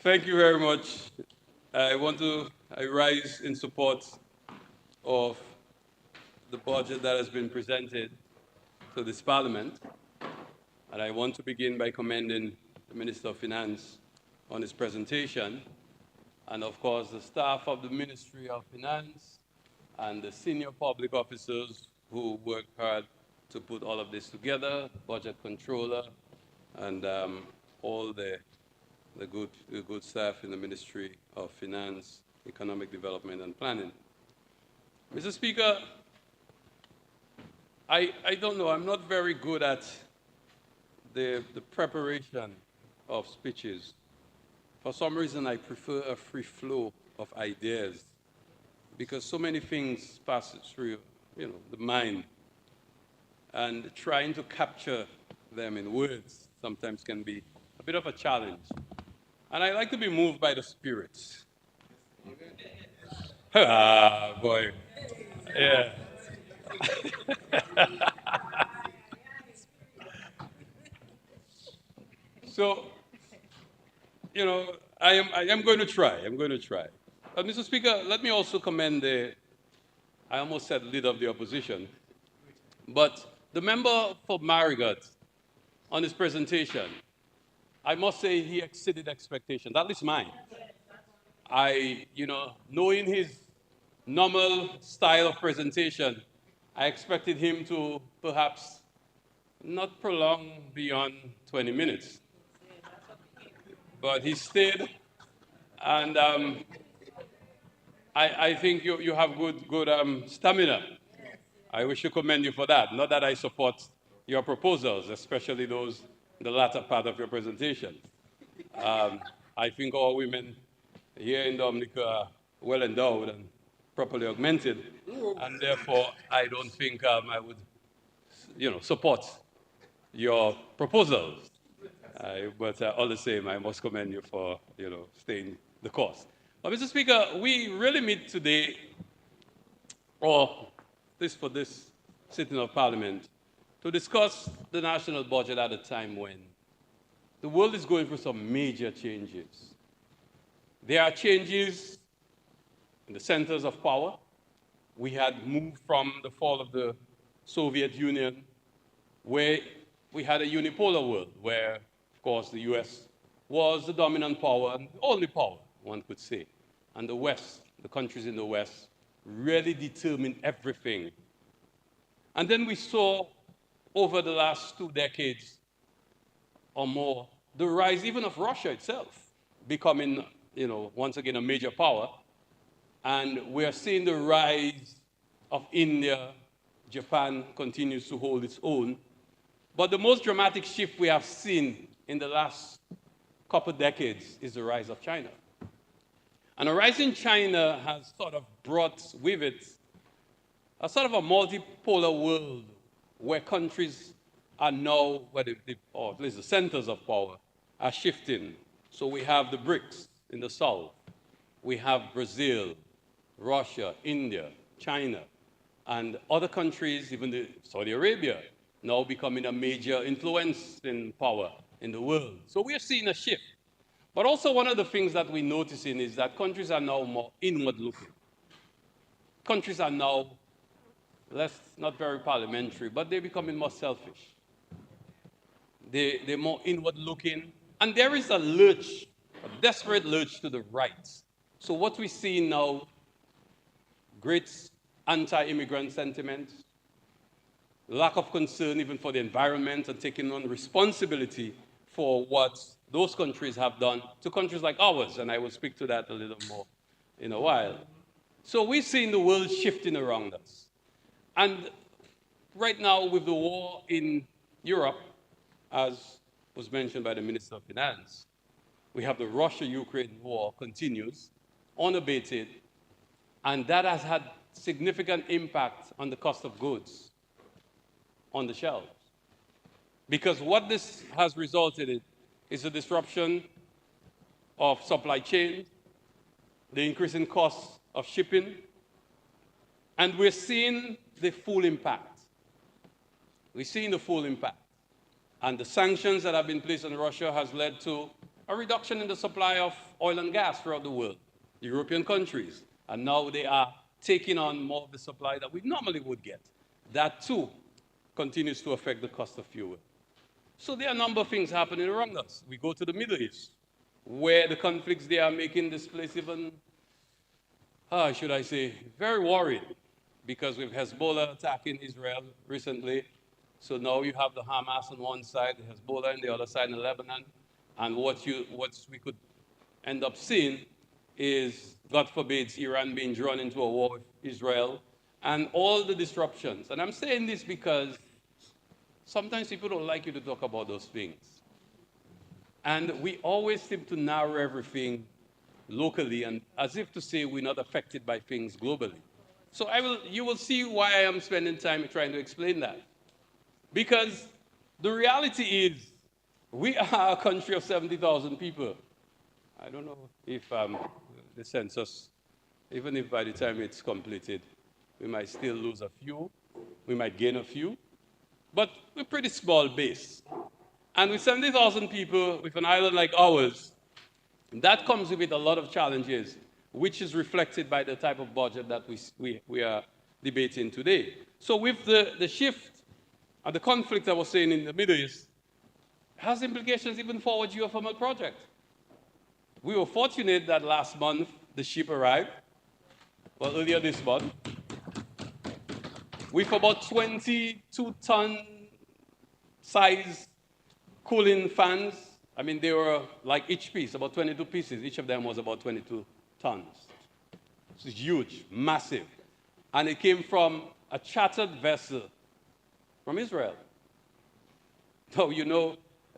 Thank you very much. I rise in support of the budget that has been presented to this Parliament. And I want to begin by commending the Minister of Finance on his presentation, and of course the staff of the Ministry of Finance and the senior public officers who worked hard to put all of this together, the budget controller, and all the good staff in the Ministry of Finance, Economic Development and Planning. Mr. Speaker, I don't know, I'm not very good at the preparation of speeches. For some reason, I prefer a free flow of ideas because so many things pass through, the mind. And trying to capture them in words sometimes can be a bit of a challenge. And I like to be moved by the spirits. Ah, boy. Yeah. So, I am going to try. I'm going to try. Mr. Speaker, let me also commend I almost said leader of the opposition, but the member for Marigot on his presentation, I must say he exceeded expectations, at least mine. Knowing his normal style of presentation, I expected him to perhaps not prolong beyond 20 minutes. But he stayed, and I think you have good stamina. I wish to commend you for that. Not that I support your proposals, especially those in the latter part of your presentation. I think our women here in Dominica are well endowed and properly augmented, and therefore I don't think I would, support your proposals. But all the same, I must commend you for, staying the course. But Mr. Speaker, we really meet today, or for this sitting of Parliament, to discuss the national budget at a time when the world is going through some major changes. There are changes in the centers of power. We had moved from the fall of the Soviet Union, where we had a unipolar world, where, of course, the US was the dominant power and the only power, one could say. And the West, the countries in the West, really determined everything. And then we saw, over the last 2 decades or more, the rise even of Russia itself, becoming, once again, a major power. And we're seeing the rise of India. Japan continues to hold its own. But the most dramatic shift we have seen in the last couple of decades is the rise of China. And a rise in China has sort of brought with it a sort of a multipolar world where countries are now, or at least the centers of power, are shifting. So we have the BRICS in the south. We have Brazil, Russia, India, China, and other countries, even Saudi Arabia, now becoming a major influence in power in the world. So we are seeing a shift. But also one of the things that we're noticing is that countries are now more inward-looking. Countries are now not very parliamentary, but they're becoming more selfish. They're more inward-looking. And there is a lurch, a desperate lurch to the right. So what we see now, great anti-immigrant sentiment, lack of concern even for the environment and taking on responsibility for what those countries have done to countries like ours, and I will speak to that a little more in a while. So we're seeing the world shifting around us. And right now, with the war in Europe, as was mentioned by the Minister of Finance, we have the Russia-Ukraine war continues, unabated, and that has had significant impact on the cost of goods on the shelves. Because what this has resulted in is a disruption of supply chain, the increasing costs of shipping, and we're seeing the full impact. We're seeing the full impact. And the sanctions that have been placed on Russia has led to a reduction in the supply of oil and gas throughout the world, European countries. And now they are taking on more of the supply that we normally would get. That too continues to affect the cost of fuel. So there are a number of things happening around us. We go to the Middle East, where the conflicts there are making this place even, should I say, very worried, because with Hezbollah attacking Israel recently, so now you have the Hamas on one side, the Hezbollah on the other side in Lebanon, and what we could end up seeing is, God forbid, Iran being drawn into a war with Israel, and all the disruptions. And I'm saying this because sometimes people don't like you to talk about those things. And we always seem to narrow everything locally, and as if to say we're not affected by things globally. So you will see why I am spending time trying to explain that. Because the reality is, we are a country of 70,000 people. I don't know if the census, even if by the time it's completed, we might still lose a few, we might gain a few, but we're a pretty small base. And with 70,000 people, with an island like ours, that comes with a lot of challenges, which is reflected by the type of budget that we are debating today. So with the shift and the conflict I was saying in the Middle East, has implications even for our geothermal project. We were fortunate that last month the ship arrived, well, earlier this month, with about 22-ton size cooling fans. I mean, they were like each piece, about 22 pieces. Each of them was about 22 tons. It's huge, massive. And it came from a chartered vessel from Israel. So, you know,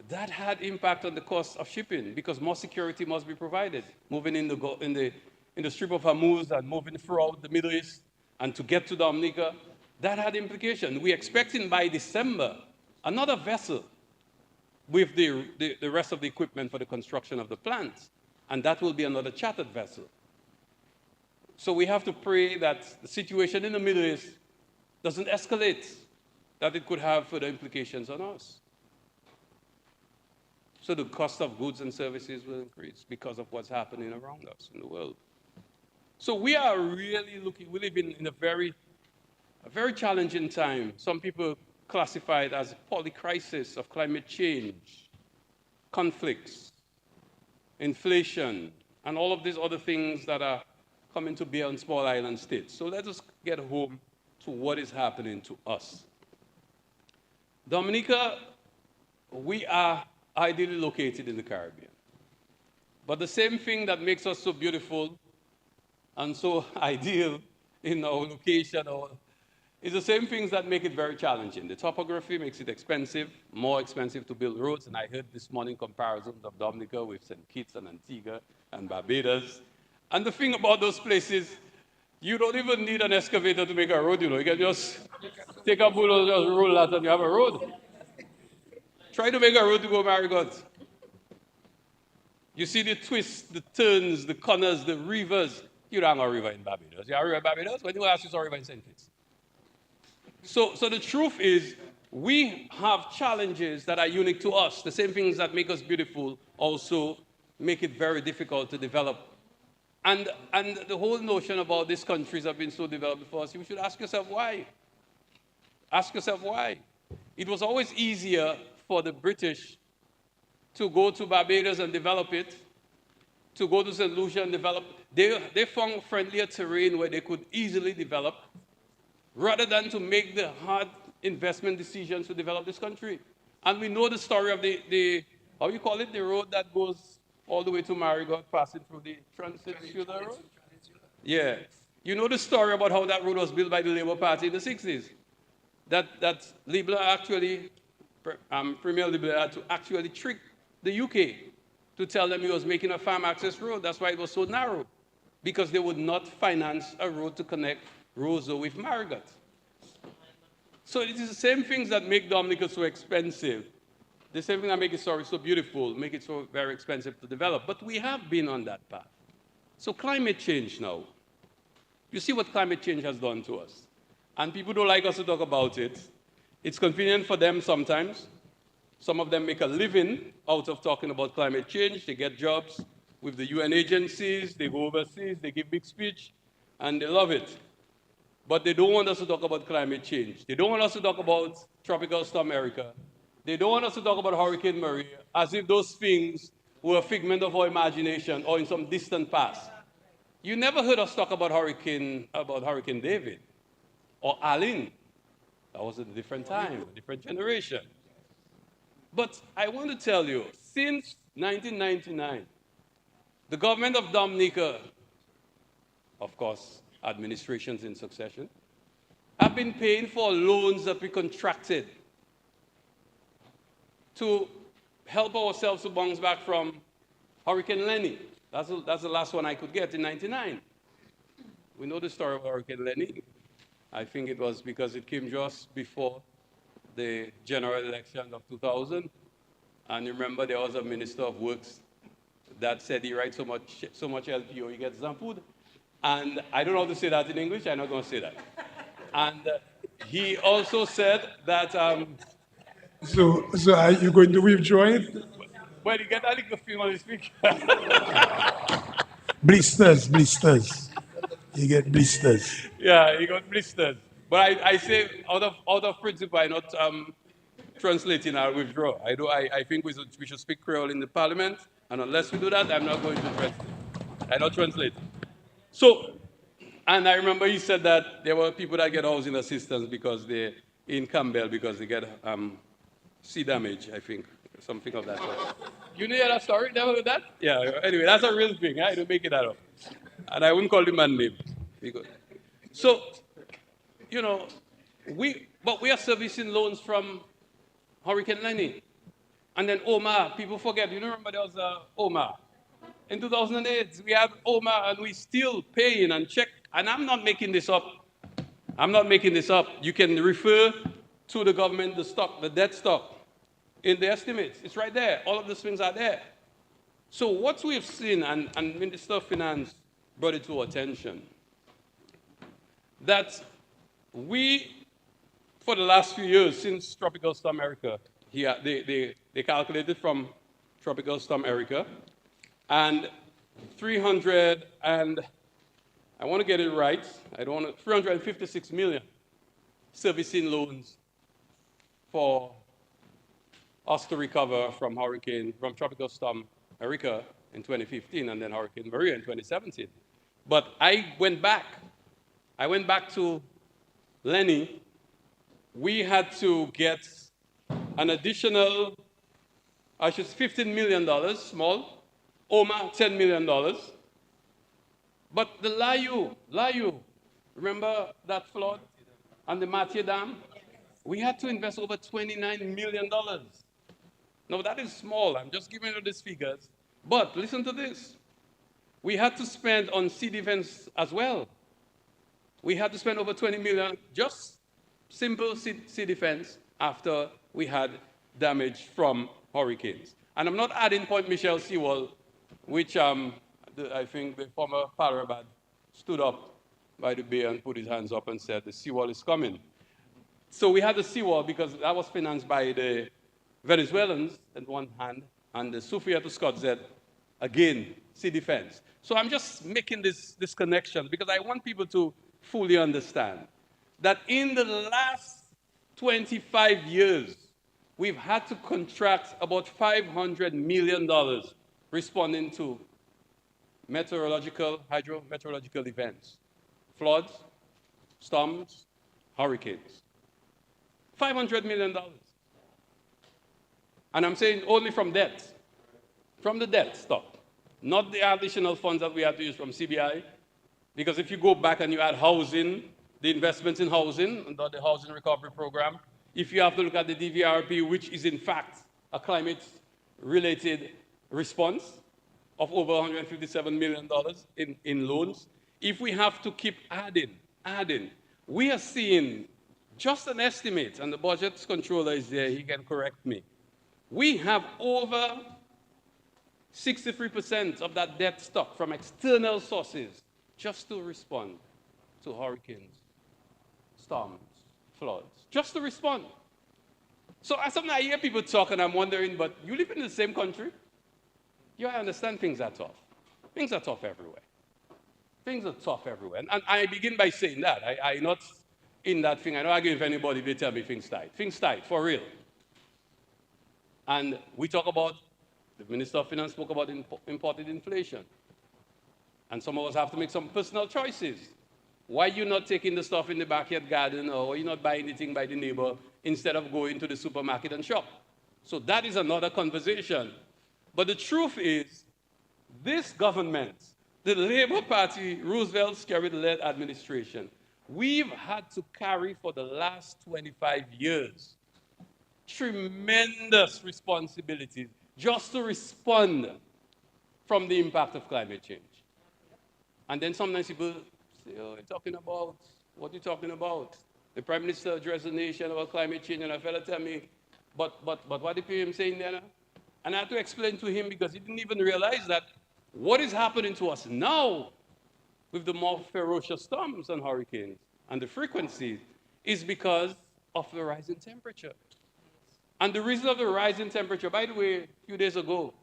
that had impact on the cost of shipping because more security must be provided. Moving in the Strip of Hormuz and moving throughout the Middle East and to get to Dominica, that had implications. We're expecting by December another vessel with the rest of the equipment for the construction of the plant. And that will be another chartered vessel. So we have to pray that the situation in the Middle East doesn't escalate, that it could have further implications on us. So the cost of goods and services will increase because of what's happening around us in the world. So we are really we live in a very challenging time. Some people classify it as a polycrisis of climate change, conflicts, inflation, and all of these other things that are coming to bear on small island states. So let us get home to what is happening to us. Dominica, we are ideally located in the Caribbean. But the same thing that makes us so beautiful and so ideal in our location is the same things that make it very challenging. The topography makes it expensive, more expensive to build roads. And I heard this morning comparisons of Dominica with St. Kitts and Antigua and Barbados. And the thing about those places, you don't even need an excavator to make a road, you know. You can just take a bulldozer, just roll that, and you have a road. Try to make a road to go Marigot. You see the twists, the turns, the corners, the rivers. You don't have a river in Barbados. You have a river in Barbados? When you ask, you saw a river in St. Kitts. So the truth is, we have challenges that are unique to us. The same things that make us beautiful also make it very difficult to develop. And the whole notion about these countries have been so developed before us, you should ask yourself why. Ask yourself why. It was always easier for the British to go to Barbados and develop it, to go to St. Lucia and develop. They found friendlier terrain where they could easily develop, rather than to make the hard investment decisions to develop this country. And we know the story of how you call it, the road that goes all the way to Marigot, passing through the Transitula Road? Yeah. You know the story about how that road was built by the Labour Party in the 60s? That Libler actually, Premier Libler had to actually trick the UK to tell them he was making a farm access road. That's why it was so narrow, because they would not finance a road to connect Roseau with Marigot. So it is the same things that make Dominica so expensive. The same thing that make it so beautiful, make it so very expensive to develop. But we have been on that path. So climate change now. You see what climate change has done to us. And people don't like us to talk about it. It's convenient for them sometimes. Some of them make a living out of talking about climate change. They get jobs with the UN agencies, they go overseas, they give big speech, and they love it. But they don't want us to talk about climate change. They don't want us to talk about Tropical Storm Erica. They don't want us to talk about Hurricane Maria, as if those things were a figment of our imagination or in some distant past. You never heard us talk about Hurricane David or Aline. That was a different time, a different generation. But I want to tell you, since 1999, the government of Dominica, of course, administrations in succession, have been paying for loans that we contracted to help ourselves to bounce back from Hurricane Lenny. That's the last one I could get in 99. We know the story of Hurricane Lenny. I think it was because it came just before the general election of 2000. And remember, there was a minister of works that said he writes so much LPO, he gets some food. And I don't know how to say that in English. I'm not going to say that. And he also said that... So are you going to withdraw it? Well, you get a little film on his speak. Blisters. You get blisters. Yeah, he got blisters. But I say, out of principle, I'm not translating, I'll withdraw. I think we should speak Creole in the parliament, and unless we do that, I'm not going to translate. I don't translate. So, and I remember he said that there were people that get housing assistance because they're in Campbell because they get sea damage, I think, something of that sort. You know that story? Never heard that? Yeah, anyway, that's a real thing. I don't make it out of. And I wouldn't call the man name. So, you know, we are servicing loans from Hurricane Lenny. And then Omar, people forget, you remember there was Omar. In 2008, we had Omar and we still paying and check. And I'm not making this up. You can refer to the government, the debt stock, in the estimates. It's right there. All of these things are there. So what we've seen, and Minister of Finance brought it to our attention, that we, for the last few years, since Tropical Storm Erica, they calculated from Tropical Storm Erica, and 300 and, I want to get it right, 356 million servicing loans for us to recover from Tropical Storm Erica in 2015 and then Hurricane Maria in 2017. But I went back to Lenny. We had to get an additional, $15 million, small, Omar, $10 million. But the Layu, remember that flood and the Mathieu Dam? We had to invest over $29 million. Now that is small, I'm just giving you these figures. But listen to this. We had to spend on sea defense as well. We had to spend over 20 million, just simple sea defense after we had damage from hurricanes. And I'm not adding Point Michel seawall, which I think the former Parabad stood up by the bay and put his hands up and said, the seawall is coming. So we had the seawall because that was financed by the Venezuelans on one hand, and the Sufia to Scott said, again, sea defense. So I'm just making this connection because I want people to fully understand that in the last 25 years, we've had to contract about $500 million responding to hydrometeorological events, floods, storms, hurricanes. $500 million. And I'm saying only from debt, from the debt stock, not the additional funds that we had to use from CBI, because if you go back and you add housing, the investments in housing under the Housing Recovery Program, if you have to look at the DVRP, which is in fact a climate-related response of over $157 million in loans, if we have to keep adding, we are seeing just an estimate, and the budget controller is there, he can correct me. We have over 63% of that debt stock from external sources just to respond to hurricanes, storms, floods, just to respond. So sometimes I hear people talk and I'm wondering, but you live in the same country? You understand things are tough. Things are tough everywhere. Things are tough everywhere. And I begin by saying that. I not in that thing. I don't argue with anybody if they tell me things tight. Things tight, for real. And we talk about, the Minister of Finance spoke about imported inflation. And some of us have to make some personal choices. Why you not taking the stuff in the backyard garden, or you not buying anything by the neighbor instead of going to the supermarket and shop? So that is another conversation. But the truth is, this government, the Labour Party, Roosevelt-Skerrit-led administration, we've had to carry for the last 25 years tremendous responsibilities just to respond from the impact of climate change. And then sometimes people say, oh, you're talking about, what are you talking about? The Prime Minister addressed the nation about climate change, and a fellow tell me, but what did him saying there? And I had to explain to him because he didn't even realize that what is happening to us now with the more ferocious storms and hurricanes and the frequencies is because of the rising temperature. And the reason of the rising temperature, by the way, a few days ago,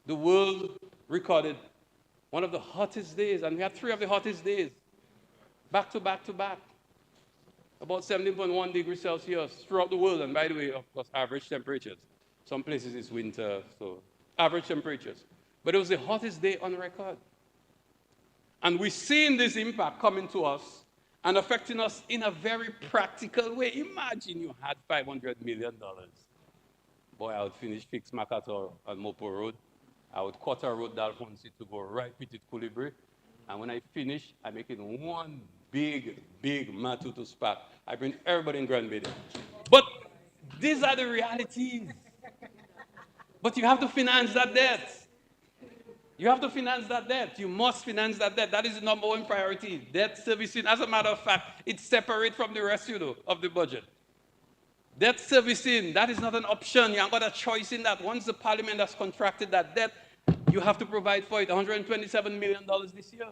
the world recorded one of the hottest days, and we had 3 of the hottest days, back to back to back, about 17.1 degrees Celsius throughout the world, and by the way, of course, average temperatures. Some places it's winter, so average temperatures. But it was the hottest day on record. And we're seeing this impact coming to us and affecting us in a very practical way. Imagine you had $500 million. Boy, I would fix Makato and Mopo Road. I would cut a road that Fonsi to go right Petit Coulibre. And when I finish, I'm making one big Matutu spark. I bring everybody in Grand Bay there. But these are the realities. But you have to finance that debt. You have to finance that debt. You must finance that debt. That is the number one priority. Debt servicing, as a matter of fact, it's separate from the rest, of the budget. Debt servicing, that is not an option. You haven't got a choice in that. Once the parliament has contracted that debt, you have to provide for it. $127 million this year.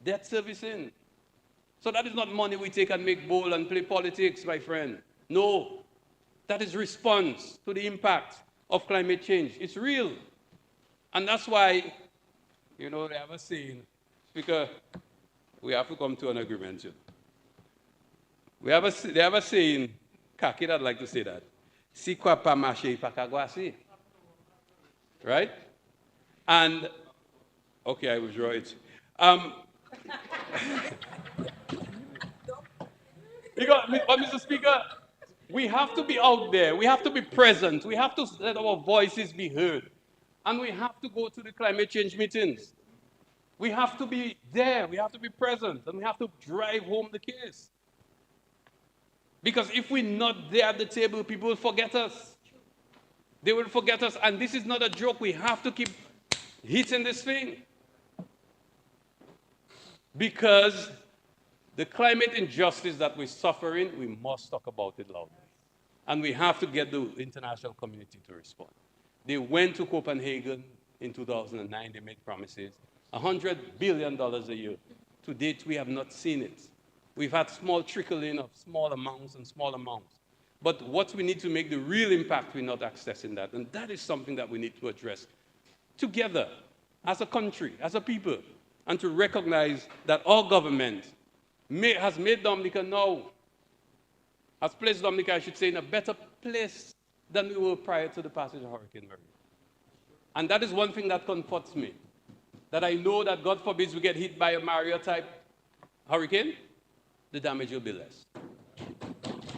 Debt servicing. So that is not money we take and make bowl and play politics, my friend. No. That is response to the impact of climate change. It's real. And that's why, they have a saying, Speaker, we have to come to an agreement. They have a saying, Kaki, I'd like to say that. Si quoi pas marcher, pas qu'aguasi. Right? And, okay, I withdraw it. But Mr. Speaker, we have to be out there. We have to be present. We have to let our voices be heard. And we have to go to the climate change meetings. We have to be there. We have to be present. And we have to drive home the case. Because if we're not there at the table, people will forget us. They will forget us. And this is not a joke. We have to keep hitting this thing. Because the climate injustice that we're suffering, we must talk about it loudly. And we have to get the international community to respond. They went to Copenhagen in 2009. They made promises. $100 billion a year. To date, we have not seen it. We've had small trickling of small amounts. But what we need to make the real impact, we're not accessing that. And that is something that we need to address together as a country, as a people, and to recognize that our government has made Dominica now, has placed Dominica, I should say, in a better place than we were prior to the passage of Hurricane Maria. And that is one thing that comforts me, that I know that God forbid we get hit by a Maria-type hurricane, the damage will be less.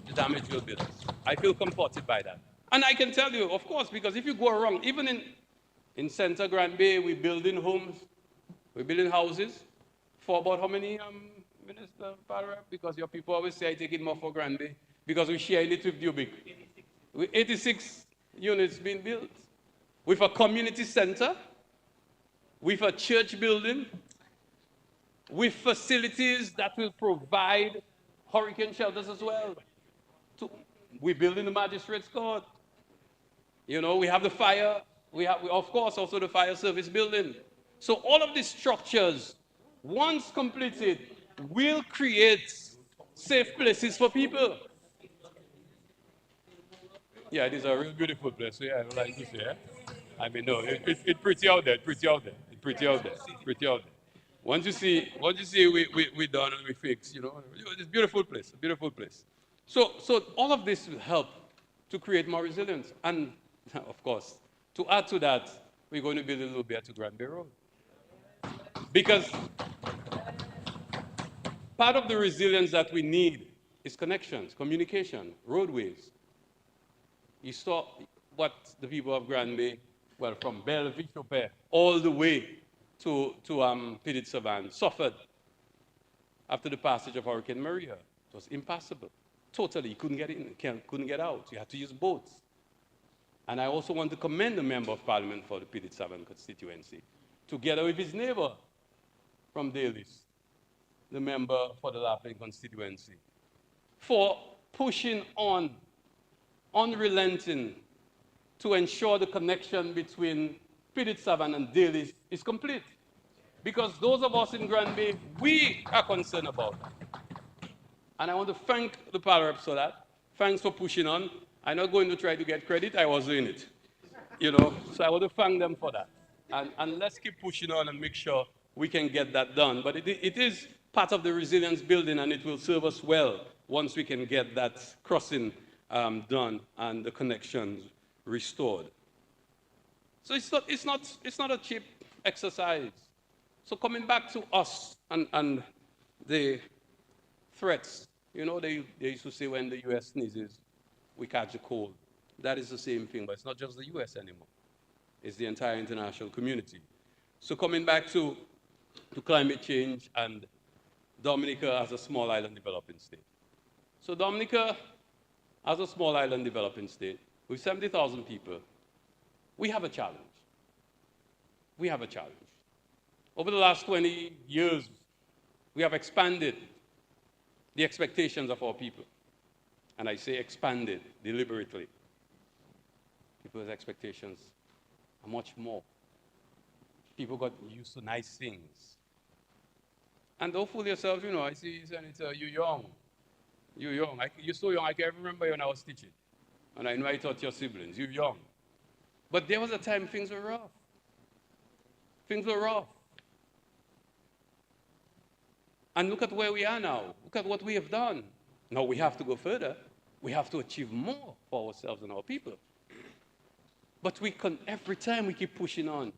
The damage will be less. I feel comforted by that. And I can tell you, of course, because if you go around, even in Center Grand Bay, we're building homes, we're building houses for about how many, Minister Parra? Because your people always say I take it more for Grand Bay, because we share it with Dubic. 86 units being built, with a community center, with a church building, with facilities that will provide hurricane shelters as well. We're building the magistrate's court. We have the fire. We have, of course, also the fire service building. So all of these structures, once completed, will create safe places for people. Yeah, it is a real beautiful place. So yeah, I would like to say. Eh? I mean, no, it's pretty out there. It's pretty out there. It's pretty out there. It's pretty out there. Once you see we done and we fix, it's a beautiful place. A beautiful place. So all of this will help to create more resilience. And of course, to add to that, we're going to build a little bit to Grand Bay Road. Because part of the resilience that we need is connections, communication, roadways. You saw what the people of Grand Bay, well, from Bellevue, Chopin, all the way to Petite Savanne, suffered after the passage of Hurricane Maria. It was impassable. Totally, you couldn't get in, couldn't get out. You had to use boats. And I also want to commend the Member of Parliament for the Petite Savanne constituency, together with his neighbor from Dalis, the member for the Lapland constituency, for pushing on, unrelenting, to ensure the connection between Petite Savanne and Dalis is complete. Because those of us in Grand Bay, we are concerned about that. And I want to thank the power reps for that. Thanks for pushing on. I'm not going to try to get credit, I was in it. So I want to thank them for that. And let's keep pushing on and make sure we can get that done. But it is part of the resilience building, and it will serve us well once we can get that crossing done and the connections restored. So it's not a cheap exercise. So coming back to us and the threats, they used to say when the U.S. sneezes, we catch a cold. That is the same thing, but it's not just the U.S. anymore. It's the entire international community. So coming back to climate change and Dominica as a small island developing state. So Dominica, as a small island developing state, with 70,000 people, we have a challenge. We have a challenge. Over the last 20 years, we have expanded the expectations of our people. And I say expanded deliberately. People's expectations are much more. People got used to nice things. And don't fool yourself, I see, Senator, you're young. You're young. You're so young, I can remember when I was teaching. And I know I taught your siblings. You're young. But there was a time things were rough. Things were rough. And look at where we are now. Look at what we have done. Now we have to go further. We have to achieve more for ourselves and our people. But every time we keep pushing on,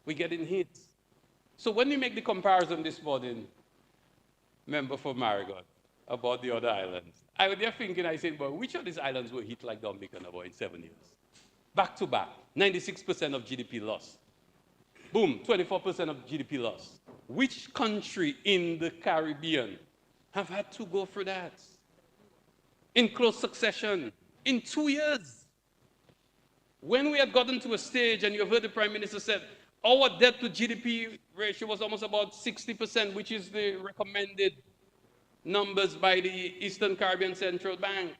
we're getting hit. So when we make the comparison this morning, member for Marigot, about the other islands, I was there thinking, I said, well, which of these islands were hit like Dominica about in 7 years? Back to back, 96% of GDP loss. Boom, 24% of GDP loss. Which country in the Caribbean have had to go through that? In close succession, in 2 years. When we had gotten to a stage, and you've heard the Prime Minister said, our debt to GDP ratio was almost about 60%, which is the recommended numbers by the Eastern Caribbean Central Bank.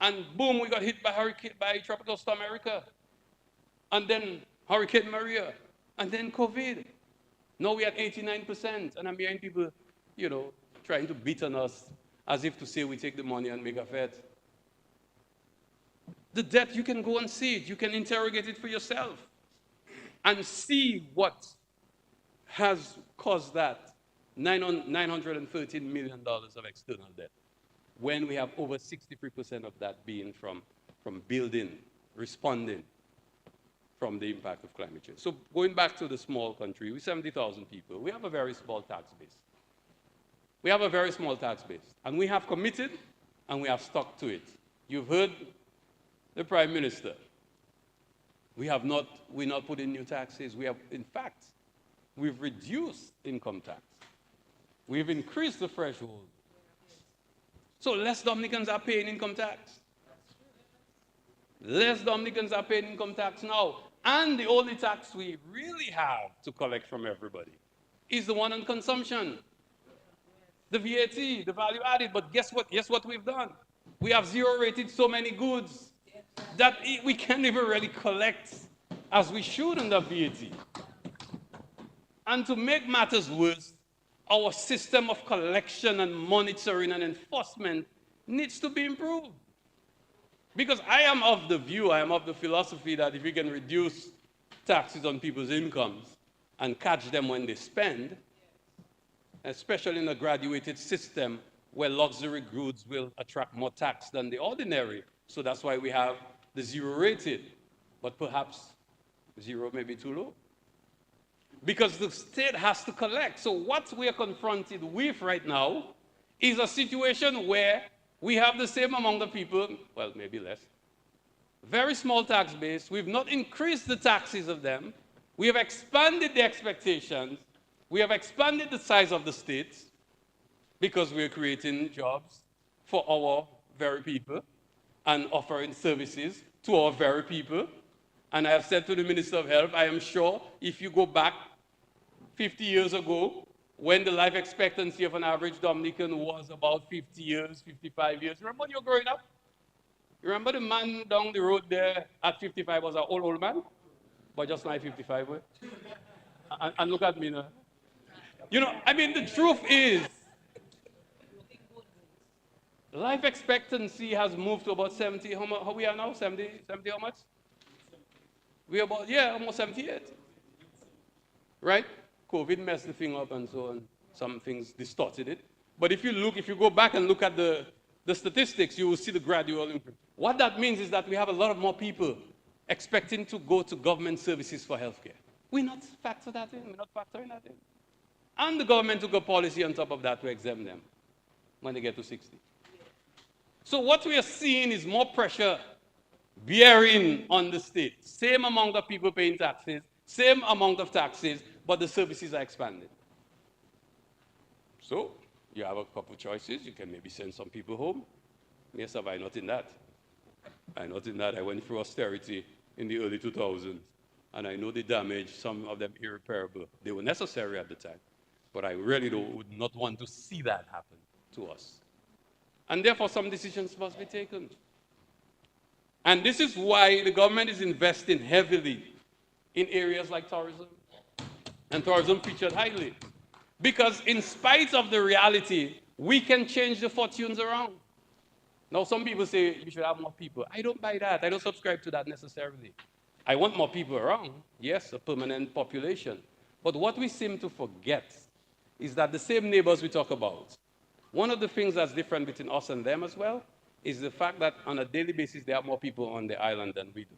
And boom, we got hit by Tropical Storm Erica. And then Hurricane Maria. And then COVID. Now we at 89%. And I'm hearing people, trying to beat on us as if to say we take the money and make a Fed. The debt, you can go and see it. You can interrogate it for yourself and see what has caused that $913 million of external debt, when we have over 63% of that being from building, responding from the impact of climate change. So going back to the small country, with 70,000 people, we have a very small tax base. We have a very small tax base, and we have committed, and we have stuck to it. You've heard the Prime Minister. We're not putting new taxes. We have, in fact, we've reduced income tax. We've increased the threshold. So less Dominicans are paying income tax. Less Dominicans are paying income tax now. And the only tax we really have to collect from everybody is the one on consumption. The VAT, the value added. But guess what? Guess what we've done? We have zero rated so many goods that we can't even really collect as we should on the VAT. And to make matters worse, our system of collection and monitoring and enforcement needs to be improved. Because I am of the philosophy that if you can reduce taxes on people's incomes and catch them when they spend, especially in a graduated system where luxury goods will attract more tax than the ordinary. So that's why we have the zero rated, but perhaps zero may be too low. Because the state has to collect. So what we are confronted with right now is a situation where we have the same amount of people, well, maybe less, very small tax base. We've not increased the taxes of them. We have expanded the expectations. We have expanded the size of the states because we're creating jobs for our very people and offering services to our very people. And I have said to the Minister of Health, I am sure if you go back 50 years ago, when the life expectancy of an average Dominican was about 50 years, 55 years. Remember when you were growing up? You remember the man down the road there at 55 was an old man? But just like 55, right? And look at me now. You know, I mean, the truth is, life expectancy has moved to about 70. How we are now? 70 how much? We're about, almost 78. Right? COVID messed the thing up and so on. Some things distorted it. But if you go back and look at the statistics, you will see the gradual improvement. What that means is that we have a lot of more people expecting to go to government services for healthcare. We're not factoring that in. And the government took a policy on top of that to exempt them when they get to 60. So what we are seeing is more pressure bearing on the state. Same amount of people paying taxes, same amount of taxes, but the services are expanded. So you have a couple of choices. You can maybe send some people home. Yes, I'm not in that. I went through austerity in the early 2000s, and I know the damage, some of them irreparable. They were necessary at the time, but I really would not want to see that happen to us. And therefore, some decisions must be taken. And this is why the government is investing heavily in areas like tourism, and tourism featured highly. Because in spite of the reality, we can change the fortunes around. Now, some people say you should have more people. I don't buy that. I don't subscribe to that necessarily. I want more people around. Yes, a permanent population. But what we seem to forget is that the same neighbors we talk about, one of the things that's different between us and them as well is the fact that on a daily basis, there are more people on the island than we do.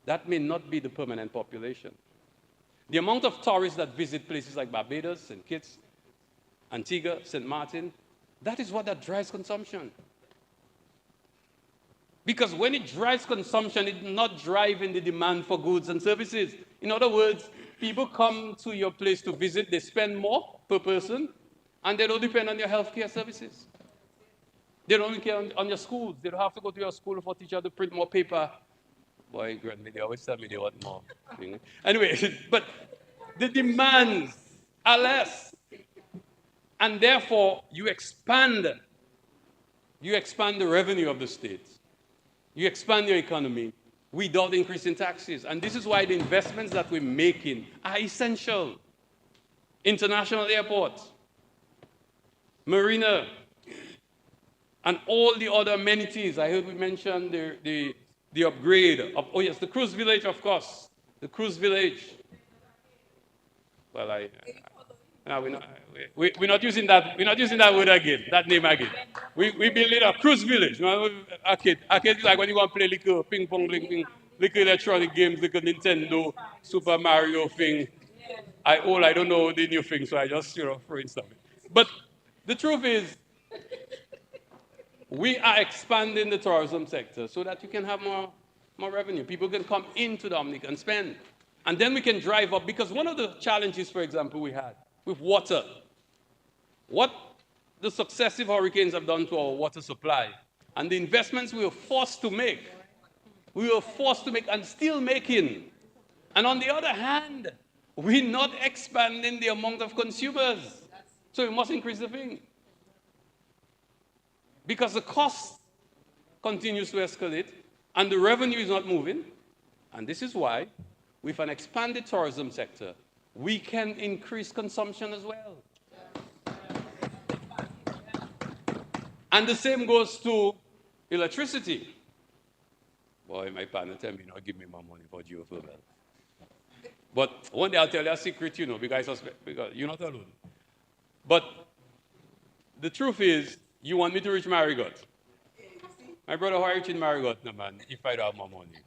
That may not be the permanent population. The amount of tourists that visit places like Barbados, St. Kitts, Antigua, St. Martin, that is what drives consumption. Because when it drives consumption, it's not driving the demand for goods and services. In other words, people come to your place to visit, they spend more per person, and they don't depend on your healthcare services. They don't care on your schools. They don't have to go to your school for teacher to print more paper. Boy, they always tell me they want more. Anyway, but the demands are less. And therefore, you expand the revenue of the state. You expand your economy without increasing taxes. And this is why the investments that we're making are essential. International airports, marina, and all the other amenities. I heard we mention the upgrade of, the cruise village, of course. The cruise village. Well, we're not using that. We're not using that word again. That name again. We build it a cruise village. You know, arcade is like when you want to play little ping pong, little electronic games, little Nintendo, Super Mario thing. I don't know the new thing, so I just throw in stuff. But the truth is, we are expanding the tourism sector so that you can have more revenue. People can come into Dominica and spend. And then we can drive up, because one of the challenges, for example, we had with water, what the successive hurricanes have done to our water supply, and the investments we were forced to make and still making. And on the other hand, we're not expanding the amount of consumers. So we must increase the thing. Because the cost continues to escalate, and the revenue is not moving. And this is why, with an expanded tourism sector, we can increase consumption as well. And the same goes to electricity. Boy, my partner tell me, give me more money for geothermal. But one day I'll tell you a secret, because you're not alone. But the truth is, you want me to reach Marigot. My brother, how are you reaching Marigot? No, man, if I don't have more money.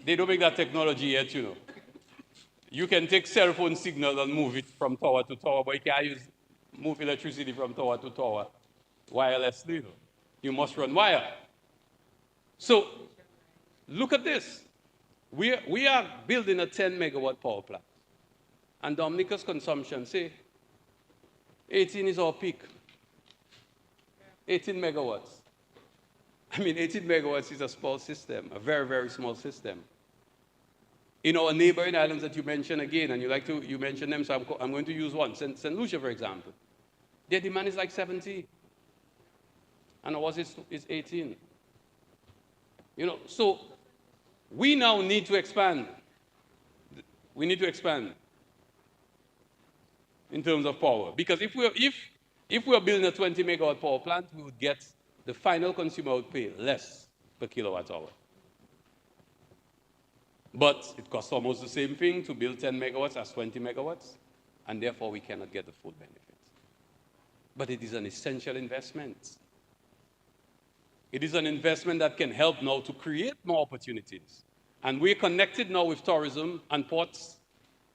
They don't make that technology yet, You can take cell phone signal and move it from tower to tower, but you can't move electricity from tower to tower wirelessly. You must run wire. So look at this. We are building a 10 megawatt power plant. And Dominica's consumption, say, 18 is our peak. 18 megawatts. 18 megawatts is a small system, a very, very small system. In our neighboring islands that you mentioned again, and you mentioned them, so I'm going to use one, St. Lucia, for example. Their demand is like 70, and ours is 18. So we now need to expand. We need to expand in terms of power, because if we are building a 20 megawatt power plant, we would get the final consumer would pay less per kilowatt hour. But it costs almost the same thing to build 10 megawatts as 20 megawatts, and therefore we cannot get the full benefit. But it is an essential investment. It is an investment that can help now to create more opportunities. And we're connected now with tourism and ports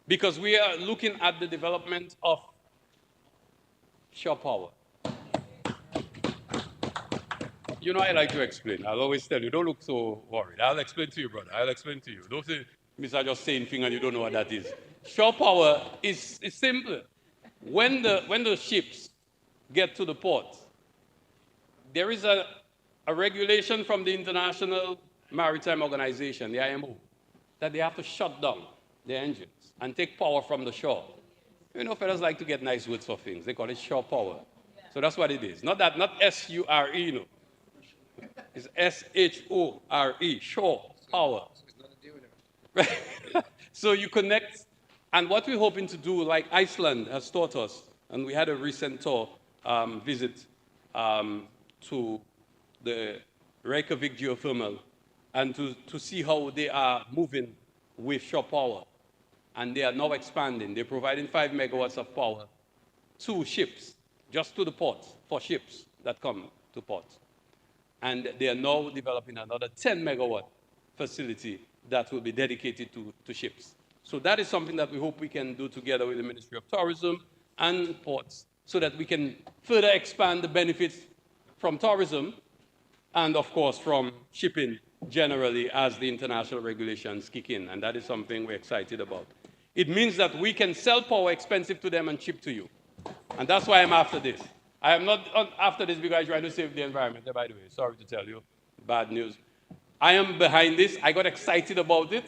because we are looking at the development of shore power. I like to explain. I'll always tell you, don't look so worried. I'll explain to you, brother. I'll explain to you. Don't say, Mr. just saying thing and you don't know what that is. Shore power is simple. When the ships get to the port, there is a regulation from the International Maritime Organization, the IMO, that they have to shut down their engines and take power from the shore. Fellas like to get nice words for things. They call it shore power. So that's what it is. Not S-U-R-E, It's S-H-O-R-E, shore power. So you connect, and what we're hoping to do, like Iceland has taught us, and we had a recent visit to the Reykjavik geothermal, and to see how they are moving with shore power. And they are now expanding. They're providing 5 megawatts of power to ships, just to the port, for ships that come to port. And they are now developing another 10 megawatt facility that will be dedicated to ships. So that is something that we hope we can do together with the Ministry of Tourism and ports so that we can further expand the benefits from tourism and, of course, from shipping generally as the international regulations kick in. And that is something we're excited about. It means that we can sell power expensive to them and cheap to you. And that's why I'm after this. I am not after this because I'm trying to save the environment, by the way. Sorry to tell you, bad news. I am behind this. I got excited about it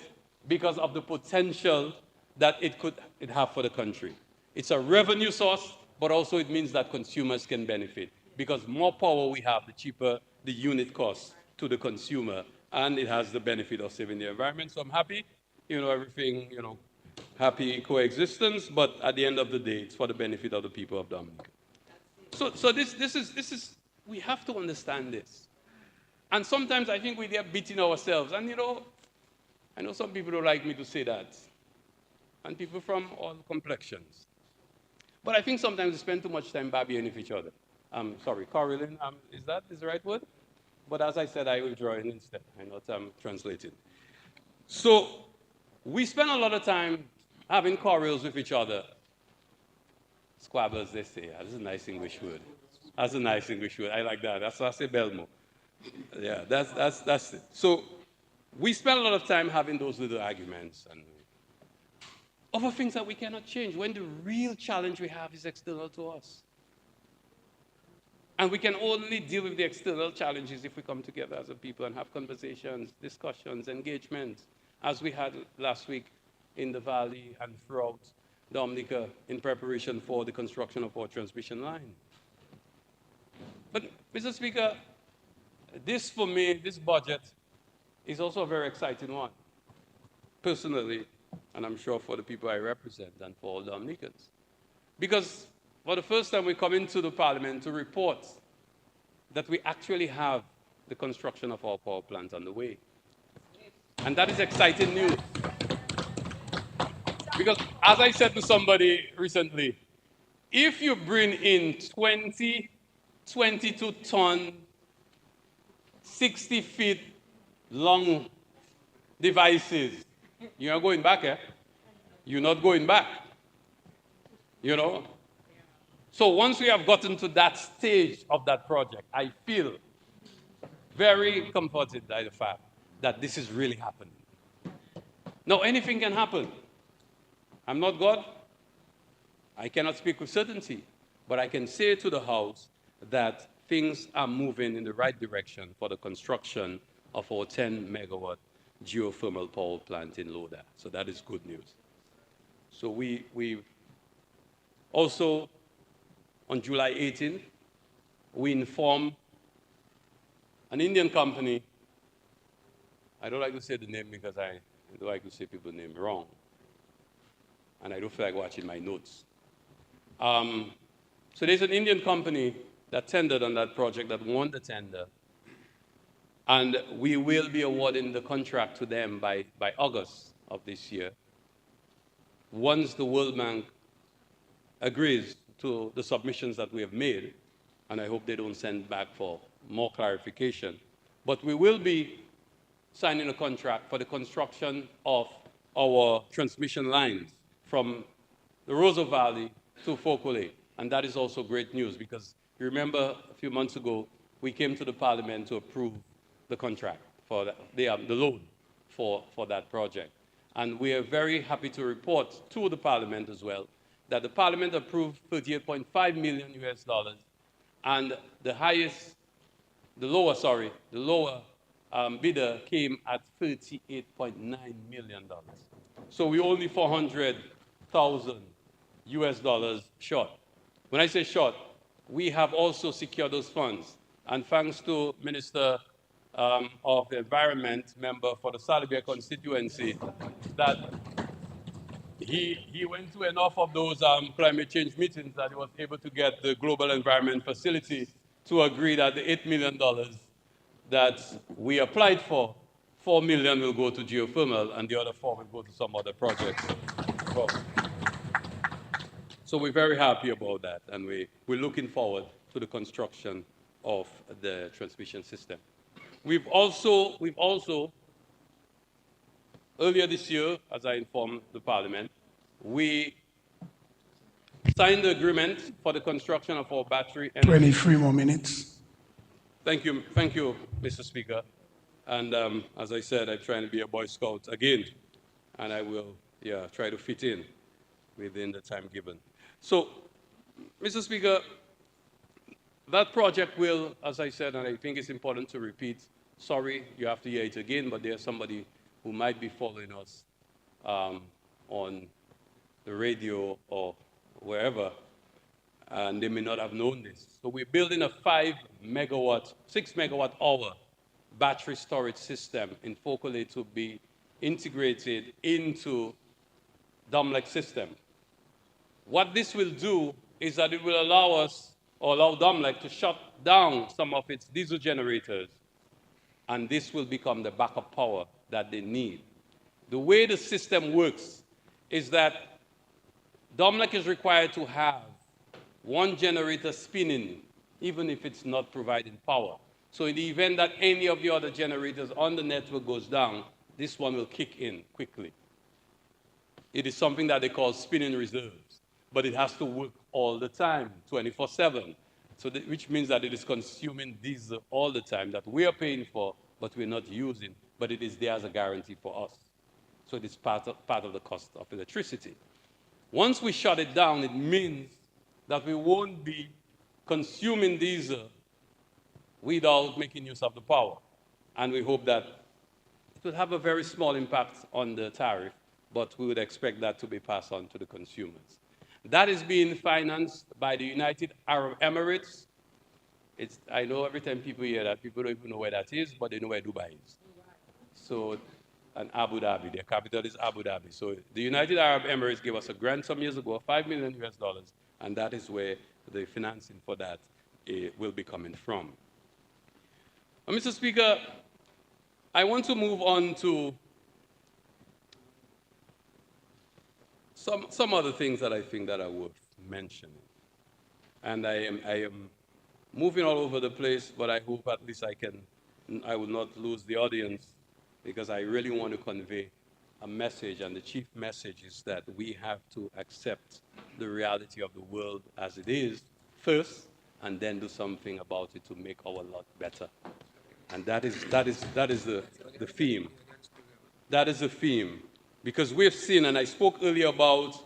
because of the potential that it have for the country. It's a revenue source, but also it means that consumers can benefit. Because more power we have, the cheaper the unit cost to the consumer, and it has the benefit of saving the environment. So I'm happy, everything, happy coexistence, but at the end of the day, it's for the benefit of the people of Dominica. So this is, we have to understand this. And sometimes I think we get beating ourselves. And I know some people don't like me to say that. And people from all complexions. But I think sometimes we spend too much time babbling with each other. Sorry, quarreling, is that the right word? But as I said, I will draw in instead. I'm not translating. So we spend a lot of time having quarrels with each other. Squabbles, they say. That's a nice English word. That's a nice English word. I like that. That's why I say Belmo. Yeah, that's it. So we spend a lot of time having those little arguments and over things that we cannot change when the real challenge we have is external to us. And we can only deal with the external challenges if we come together as a people and have conversations, discussions, engagements, as we had last week in the Valley and throughout Dominica in preparation for the construction of our transmission line. But, Mr. Speaker, this for me, this budget, is also a very exciting one, personally, and I'm sure for the people I represent and for all Dominicans. Because for the first time we come into the Parliament to report that we actually have the construction of our power plant on the way. And that is exciting news. Because as I said to somebody recently, if you bring in 22-ton, 60 feet long devices, you're not going back, eh? You're not going back. You know? So once we have gotten to that stage of that project, I feel very comforted by the fact that this is really happening. Now, anything can happen. I'm not God. I cannot speak with certainty. But I can say to the House that things are moving in the right direction for the construction of our 10-megawatt geothermal power plant in Loda. So that is good news. So we also, on July 18th, we informed an Indian company. I don't like to say the name because I don't like to say people's name wrong. And I don't feel like watching my notes. So there's an Indian company that tendered on that project, that won the tender. And we will be awarding the contract to them by August of this year, once the World Bank agrees to the submissions that we have made. And I hope they don't send back for more clarification. But we will be signing a contract for the construction of our transmission lines from the Rosa Valley to Fokole. And that is also great news, because you remember a few months ago, we came to the Parliament to approve the contract for the loan for that project. And we are very happy to report to the Parliament as well that the Parliament approved $38.5 million US, and the lower bidder came at $38.9 million. So we're only $400,000 US short. When I say short, we have also secured those funds. And thanks to Minister of the Environment, member for the Salibia constituency, that he went to enough of those climate change meetings that he was able to get the Global Environment Facility to agree that the $8 million that we applied for, $4 million will go to geothermal, and the other $4 will go to some other projects. So we're very happy about that, and we're looking forward to the construction of the transmission system. We've also, earlier this year, as I informed the Parliament, we signed the agreement for the construction of our battery energy. 23 more minutes. Thank you, Mr. Speaker. And as I said, I'm trying to be a Boy Scout again, and I will try to fit in within the time given. So, Mr. Speaker, that project will, as I said, and I think it's important to repeat, sorry, you have to hear it again, but there's somebody who might be following us on the radio or wherever, and they may not have known this. So we're building a 6-megawatt hour battery storage system in Fokole to be integrated into Dominica system. What this will do is that it will allow us, or allow Dominica to shut down some of its diesel generators, and this will become the backup power that they need. The way the system works is that Dominica is required to have one generator spinning, even if it's not providing power. So in the event that any of the other generators on the network goes down, this one will kick in quickly. It is something that they call spinning reserves, but it has to work all the time, 24/7. So which means that it is consuming diesel all the time that we are paying for, but we're not using, but it is there as a guarantee for us. So it is part of the cost of electricity. Once we shut it down, it means that we won't be consuming diesel without making use of the power. And we hope that it will have a very small impact on the tariff, but we would expect that to be passed on to the consumers. That is being financed by the United Arab Emirates. I know every time people hear that, people don't even know where that is, but they know where Dubai is. So, and Abu Dhabi, their capital is Abu Dhabi. So the United Arab Emirates gave us a grant some years ago, $5 million US, and that is where the financing for that will be coming from. Mr. Speaker, I want to move on to some other things that I think that are worth mentioning. And I am moving all over the place, but I hope at least I will not lose the audience because I really want to convey a message. And the chief message is that we have to accept the reality of the world as it is first, and then do something about it to make our lot better. And that is the theme. That is the theme. Because we've seen, and I spoke earlier about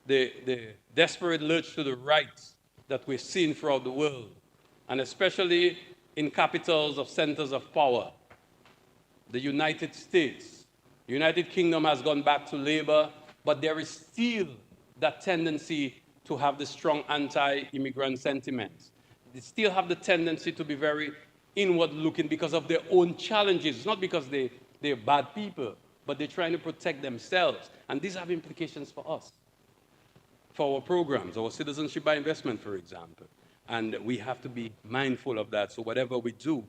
the desperate lurch to the right that we've seen throughout the world, and especially in capitals of centers of power. The United States, the United Kingdom has gone back to labor, but there is still that tendency to have the strong anti-immigrant sentiments. They still have the tendency to be very inward-looking because of their own challenges, not because they're bad people, but they're trying to protect themselves. And these have implications for us, for our programs, our citizenship by investment, for example. And we have to be mindful of that. So whatever we do,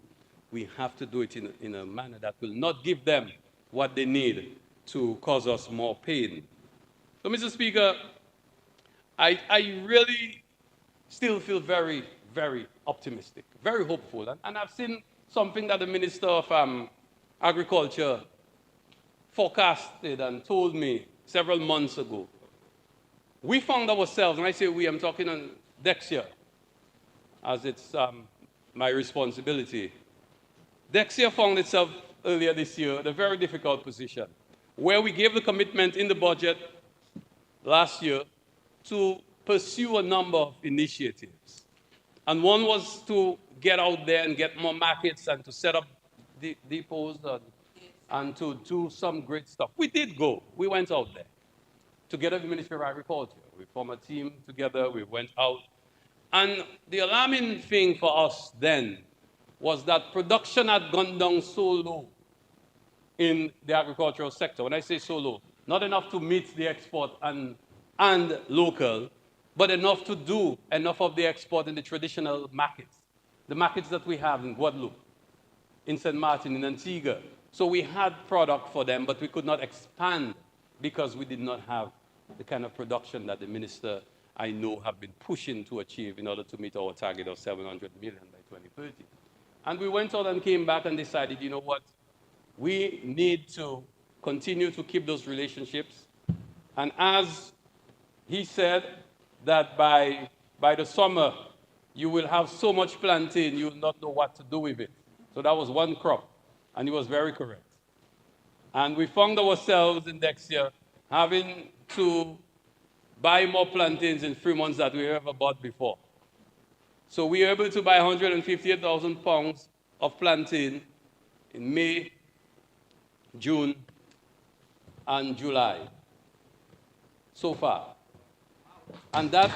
we have to do it in a manner that will not give them what they need to cause us more pain. So, Mr. Speaker, I really still feel very, very optimistic, very hopeful. And I've seen something that the Minister of Agriculture forecasted and told me several months ago. We found ourselves, and I say we, I'm talking on Dexia, as it's my responsibility. Dexia found itself earlier this year in a very difficult position, where we gave the commitment in the budget last year to pursue a number of initiatives. And one was to get out there and get more markets and to set up depots and to do some great stuff. We did go. We went out there together with the Ministry of Agriculture. We formed a team together. We went out. And the alarming thing for us then was that production had gone down so low in the agricultural sector. When I say so low, not enough to meet the export and local, but enough to do enough of the export in the traditional markets, the markets that we have in Guadeloupe, in St. Martin, in Antigua. So we had product for them, but we could not expand because we did not have the kind of production that the minister, I know, have been pushing to achieve in order to meet our target of 700 million by 2030. And we went out and came back and decided, you know what, we need to continue to keep those relationships. And as he said that by the summer, you will have so much plantain, you will not know what to do with it. So that was one crop, and he was very correct. And we found ourselves in next year having to buy more plantains in 3 months than we ever bought before. So we were able to buy 158,000 pounds of plantain in May, June, and July, so far. And that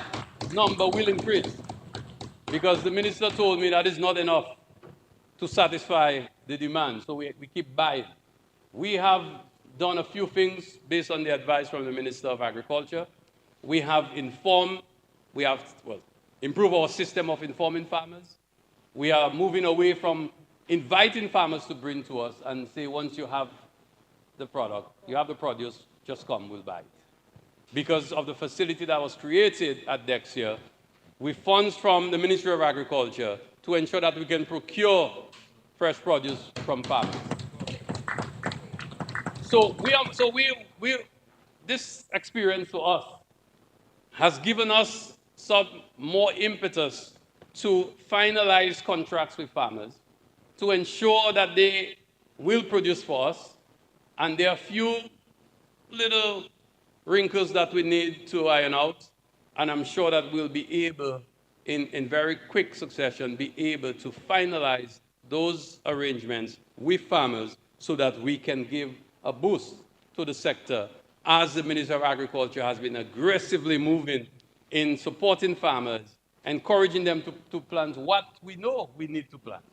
number will increase because the minister told me that is not enough to satisfy the demand, so we keep buying. We have done a few things based on the advice from the Minister of Agriculture. We have improved our system of informing farmers. We are moving away from inviting farmers to bring to us and say, once you have the product, you have the produce, just come, we'll buy it. Because of the facility that was created at Dexia, with funds from the Ministry of Agriculture to ensure that we can procure fresh produce from farmers. So this experience to us has given us some more impetus to finalize contracts with farmers, to ensure that they will produce for us. And there are a few little wrinkles that we need to iron out. And I'm sure that we'll be able, in very quick succession, be able to finalize those arrangements with farmers so that we can give a boost to the sector, as the Minister of Agriculture has been aggressively moving in supporting farmers, encouraging them to plant what we know we need to plant,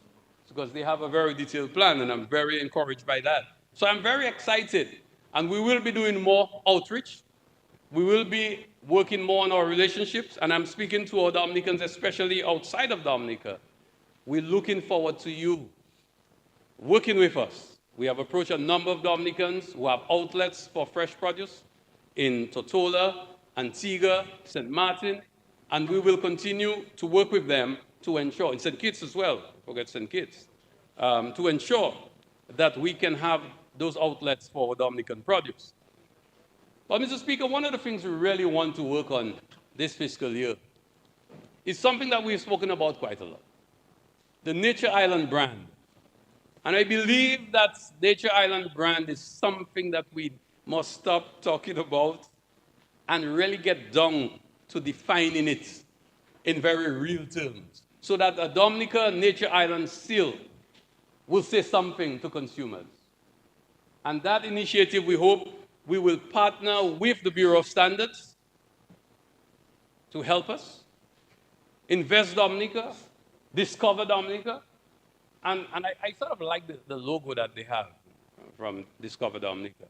because they have a very detailed plan, and I'm very encouraged by that. So I'm very excited, and we will be doing more outreach. We will be working more on our relationships, and I'm speaking to our Dominicans, especially outside of Dominica. We're looking forward to you working with us. We have approached a number of Dominicans who have outlets for fresh produce in Tortola, Antigua, St. Martin, and we will continue to work with them to ensure, in St. Kitts as well, forget St. Kitts, to ensure that we can have those outlets for Dominican produce. But Mr. Speaker, one of the things we really want to work on this fiscal year is something that we've spoken about quite a lot, the Nature Island brand. And I believe that Nature Island brand is something that we must stop talking about and really get down to defining it in very real terms, so that a Dominica Nature Island seal will say something to consumers. And that initiative, we hope, we will partner with the Bureau of Standards to help us, Invest Dominica, Discover Dominica, and I sort of like the logo that they have from Discover Dominica.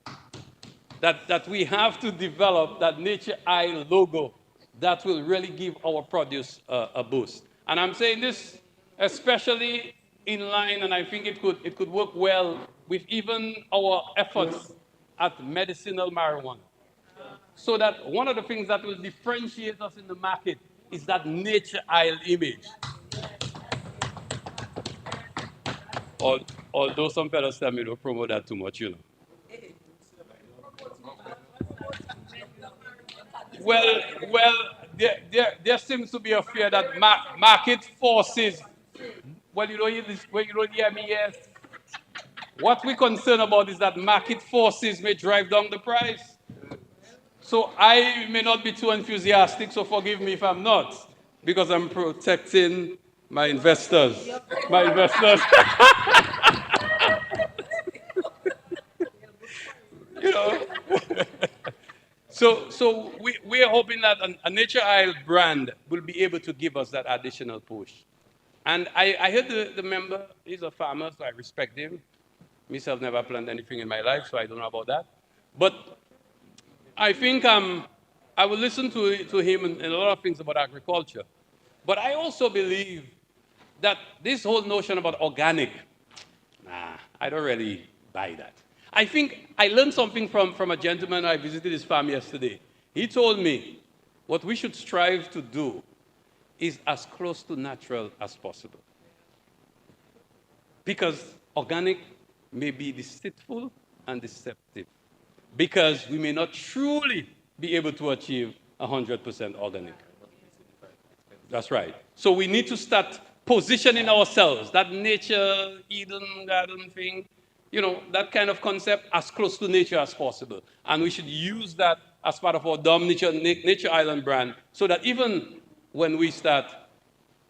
That we have to develop that Nature Eye logo that will really give our produce a boost. And I'm saying this especially in line, and I think it could work well with even our efforts at medicinal marijuana. So that one of the things that will differentiate us in the market is that Nature Isle image. Although some fellows tell me don't promote that too much, you know. Well, well, there seems to be a fear that market forces. Well, you don't hear this. Well, you don't hear me yet. What we're concerned about is that market forces may drive down the price. So I may not be too enthusiastic. So forgive me if I'm not, because I'm protecting my investors. My investors. You know. So we are hoping that a Nature Isle brand will be able to give us that additional push. And I heard the member, he's a farmer, so I respect him. Myself never planted anything in my life, so I don't know about that. But I think I will listen to him in a lot of things about agriculture. But I also believe that this whole notion about organic, I don't really buy that. I think I learned something from a gentleman I visited his farm yesterday. He told me what we should strive to do is as close to natural as possible. Because organic may be deceitful and deceptive. Because we may not truly be able to achieve 100% organic. That's right. So we need to start positioning ourselves, that nature, Eden garden thing, you know, that kind of concept as close to nature as possible. And we should use that as part of our Nature Island brand so that even when we start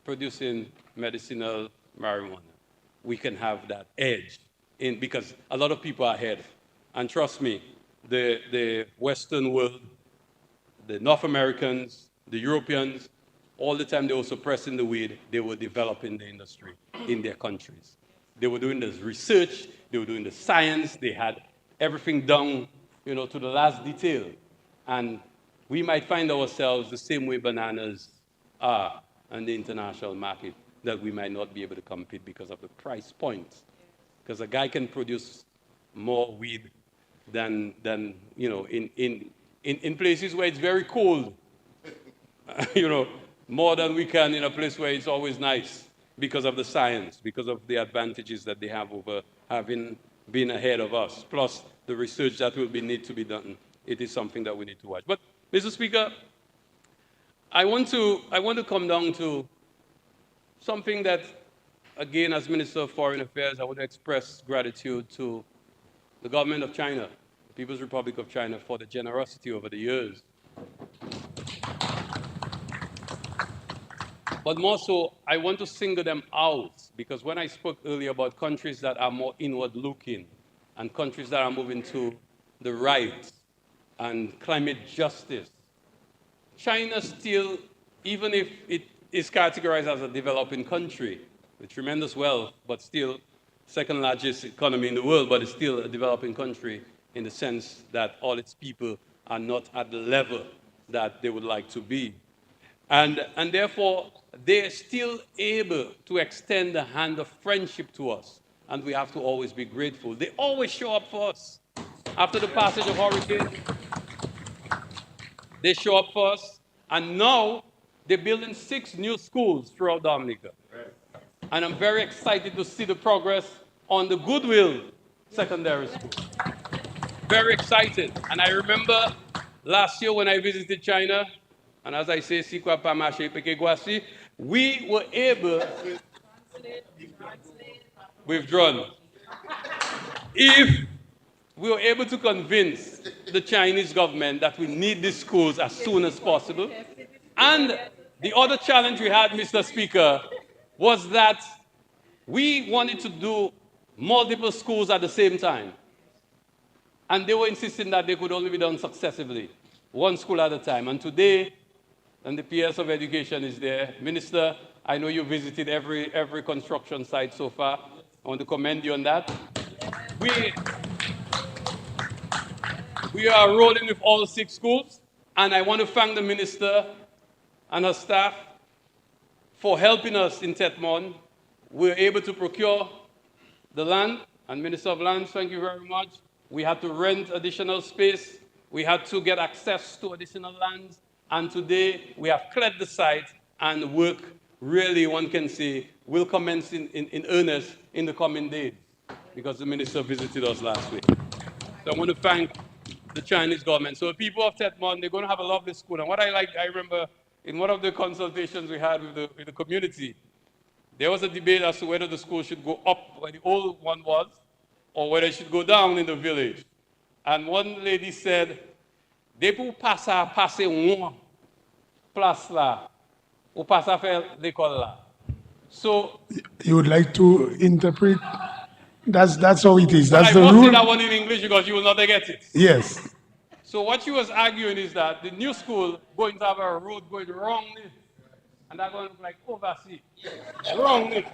producing medicinal marijuana, we can have that edge because a lot of people are ahead. And trust me, the Western world, the North Americans, the Europeans, all the time they were suppressing the weed, they were developing the industry in their countries. They were doing the research, they were doing the science, they had everything done, you know, to the last detail. And we might find ourselves the same way bananas are on the international market, that we might not be able to compete because of the price points. Because a guy can produce more weed than you know, in places where it's very cold, you know, more than we can in a place where it's always nice because of the science, because of the advantages that they have over having been ahead of us, plus the research that will need to be done. It is something that we need to watch. But, Mr. Speaker, I want to come down to something that, again, as Minister of Foreign Affairs, I want to express gratitude to the government of China, the People's Republic of China, for the generosity over the years. But more so, I want to single them out, because when I spoke earlier about countries that are more inward-looking and countries that are moving to the right and climate justice, China still, even if it is categorized as a developing country with tremendous wealth, but still second largest economy in the world, but it's still a developing country in the sense that all its people are not at the level that they would like to be. And therefore, they're still able to extend the hand of friendship to us and we have to always be grateful. They always show up for us. After the passage of hurricane, they show up for us, and now they're building 6 new schools throughout Dominica. And I'm very excited to see the progress on the Goodwill Secondary School. Very excited. And I remember last year when I visited China, and as I say, we were able, withdrawn. If we were able to convince the Chinese government that we need these schools as soon as possible. And the other challenge we had, Mr. Speaker, was that we wanted to do multiple schools at the same time. And they were insisting that they could only be done successively, one school at a time. And today, and the PS of Education is there. Minister, I know you visited every construction site so far. I want to commend you on that. We are rolling with all 6 schools, and I want to thank the minister and her staff for helping us in Tetmon. We were able to procure the land, and Minister of Lands, thank you very much. We had to rent additional space. We had to get access to additional lands, and today we have cleared the site, and work really, one can say, will commence in earnest in the coming days, because the minister visited us last week. So I want to thank the Chinese government. So the people of Tetmon, they're going to have a lovely school. And what I remember in one of the consultations we had with the community, there was a debate as to whether the school should go up where the old one was, or whether it should go down in the village. And one lady said, "Depuis passer one place là, ou passer faire l'école là." So You would like to interpret? That's how it is. That's I the must say rule. that one in English because you will not get it. Yes. So what she was arguing is that the new school going to have a road going wrongly, and that's going to look like overseas, wrongly.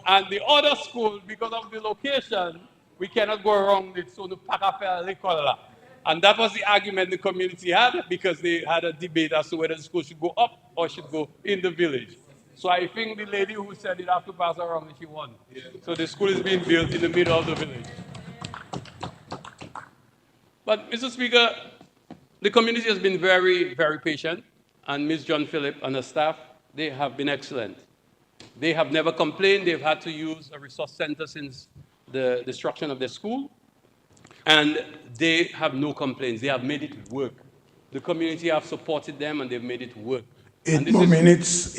And the other school, because of the location, we cannot go wrongly, so the Pakafer Lekola. And that was the argument the community had, because they had a debate as to whether the school should go up or should go in the village. So I think the lady who said it have to pass around, she won. So the school is being built in the middle of the village. But, Mr. Speaker, the community has been very, very patient, and Ms. John Phillip and her staff, they have been excellent. They have never complained. They've had to use a resource center since the destruction of their school, and they have no complaints. They have made it work. The community have supported them, and they've made it work. 8 more minutes.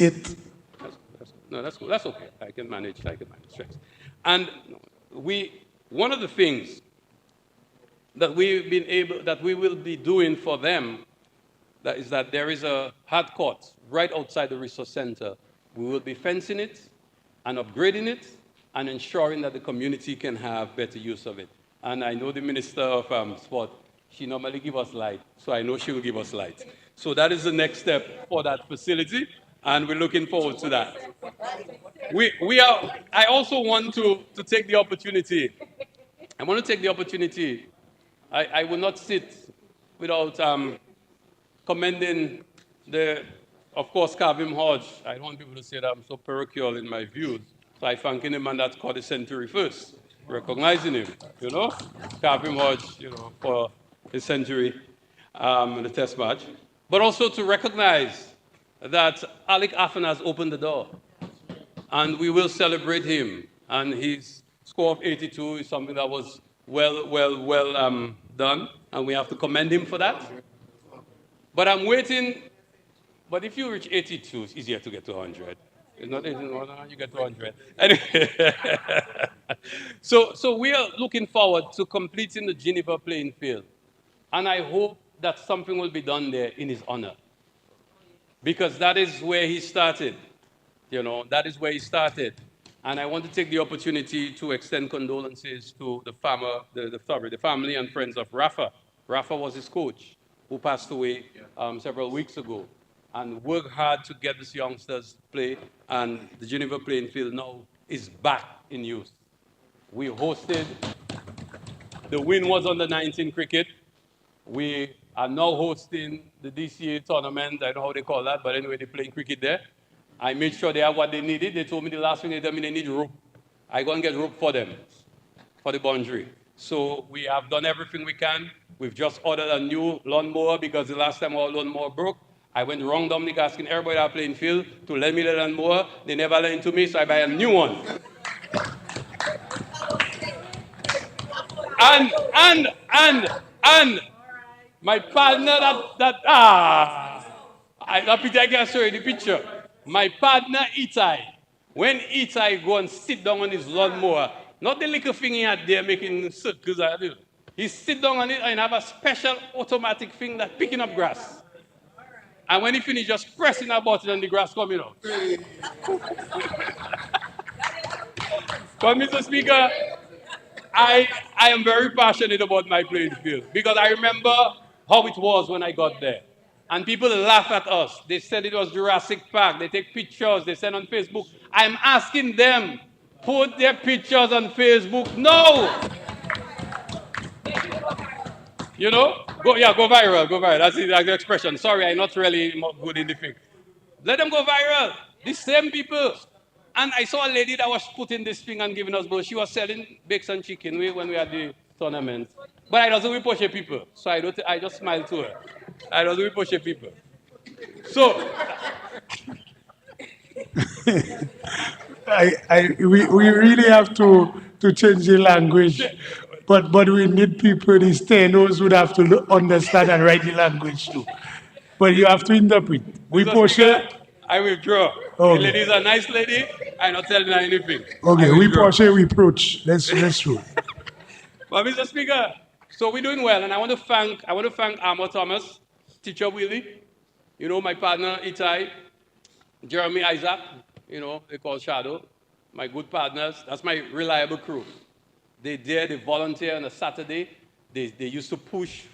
That's okay. I can manage. Stress. And one of the things that we will be doing for them, is that there is a hard court right outside the resource center. We will be fencing it and upgrading it and ensuring that the community can have better use of it. And I know the Minister of Sport, she normally gives us light, so I know she will give us light. So that is the next step for that facility, and we're looking forward to that. I also want to take the opportunity. I want to take the opportunity. I will not sit without commending of course, Kavim Hodge. I don't want people to say that I'm so parochial in my views. So I thank him, and that's called the century first, recognizing him, Kavim Hodge, for his century in the test match. But also to recognize that Alec Affen has opened the door, and we will celebrate him. And his score of 82 is something that was well done, and we have to commend him for that. But I'm waiting. But if you reach 82, it's easier to get to 100. It's not 81, you get to 100. Anyway, so we are looking forward to completing the Geneva playing field. And I hope that something will be done there in his honor. Because that is where he started. That is where he started. And I want to take the opportunity to extend condolences to the family and friends of Rafa. Rafa was his coach, who passed away several weeks ago, and worked hard to get these youngsters to play, and the Geneva playing field now is back in use. We hosted, the win was under 19 cricket. We are now hosting the DCA tournament. I don't know how they call that, but anyway, they're playing cricket there. I made sure they have what they needed. They told me the last thing they need rope. I go and get rope for them, for the boundary. So we have done everything we can. We've just ordered a new lawnmower because the last time our lawnmower broke, I went around Dominica asking everybody that playing field to lend me the lawnmower. They never lent to me, so I buy a new one. And my partner that picture I can show you the picture. My partner Itai, when Itai go and sit down on his lawnmower, not the little thing he had there making circles, he sit down on it and have a special automatic thing that picking up grass. And when he finish, just pressing a button and the grass coming out. But Mr. Speaker, I am very passionate about my playing field because I remember how it was when I got there. And people laugh at us. They said it was Jurassic Park. They take pictures. They send on Facebook. I'm asking them, put their pictures on Facebook. No! You know? Go viral, go viral. That's the expression. Sorry, I'm not really good in the thing. Let them go viral. The same people. And I saw a lady that was putting this thing and giving us both. She was selling bakes and chicken when we had the tournament. But I doesn't we push people. So I just smiled to her. I doesn't we push people. So we really have to change the language, but we need people, the stenos would have to understand and write the language too. But you have to interpret. We Mr. push Speaker, it. I withdraw. Okay. The lady is a nice lady. I'm not telling her anything. Okay, we withdraw. push it, we approach. Let's do it. But Mr. Speaker, so we're doing well, and I want to thank Armour Thomas, Teacher Willie, my partner Itai, Jeremy Isaac, they call Shadow, my good partners. That's my reliable crew. They volunteer on a Saturday. They used to push.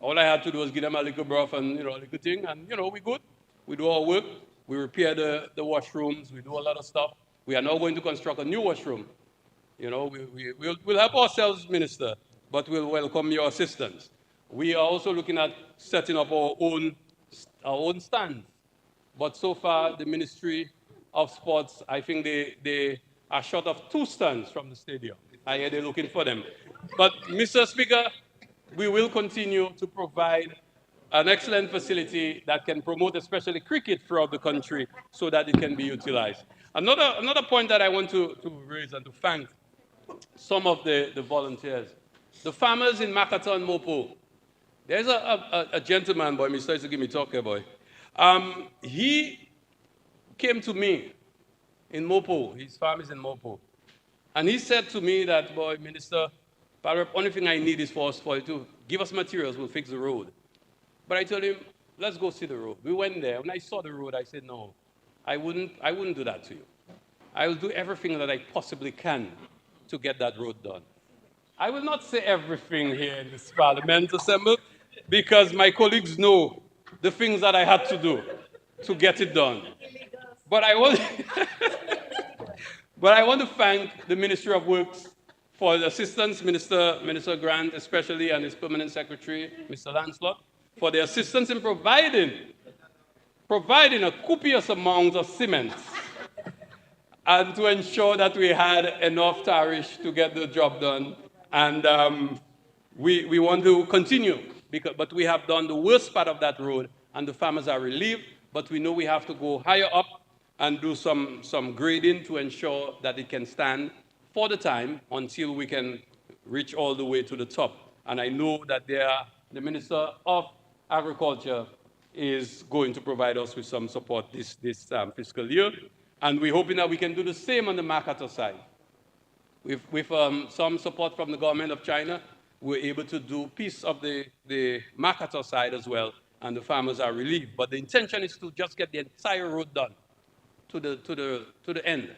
All I had to do was give them a little broth and a little thing, and we good. We do our work. We repair the washrooms. We do a lot of stuff. We are now going to construct a new washroom. We'll help ourselves, Minister, but we'll welcome your assistance. We are also looking at setting up our own stands. But so far, the Ministry of Sports, I think they are short of 2 stands from the stadium. I hear they're looking for them. But, Mr. Speaker, we will continue to provide an excellent facility that can promote especially cricket throughout the country so that it can be utilized. Another point that I want to raise and to thank some of the volunteers. The farmers in Makata and Mopo. There's a gentleman, boy, Mr. used to give me talk here, boy. He came to me in Mopo. His farm is in Mopo. And he said to me that, boy, Minister, the only thing I need is for us you to give us materials, we'll fix the road. But I told him, let's go see the road. We went there. When I saw the road, I said, no, I wouldn't do that to you. I will do everything that I possibly can to get that road done. I will not say everything here in this Parliament Assembly because my colleagues know the things that I had to do to get it done. But I want, to thank the Ministry of Works for the assistance, Minister Grant especially, and his permanent secretary, Mr. Lancelot, for the assistance in providing a copious amount of cement and to ensure that we had enough tariff to get the job done. And we want to continue, but we have done the worst part of that road, and the farmers are relieved, but we know we have to go higher up and do some grading to ensure that it can stand for the time until we can reach all the way to the top. And I know that the Minister of Agriculture is going to provide us with some support this fiscal year. And we're hoping that we can do the same on the Makata side. With some support from the government of China, we're able to do piece of the Makata side as well, and the farmers are relieved. But the intention is to just get the entire road done to the end,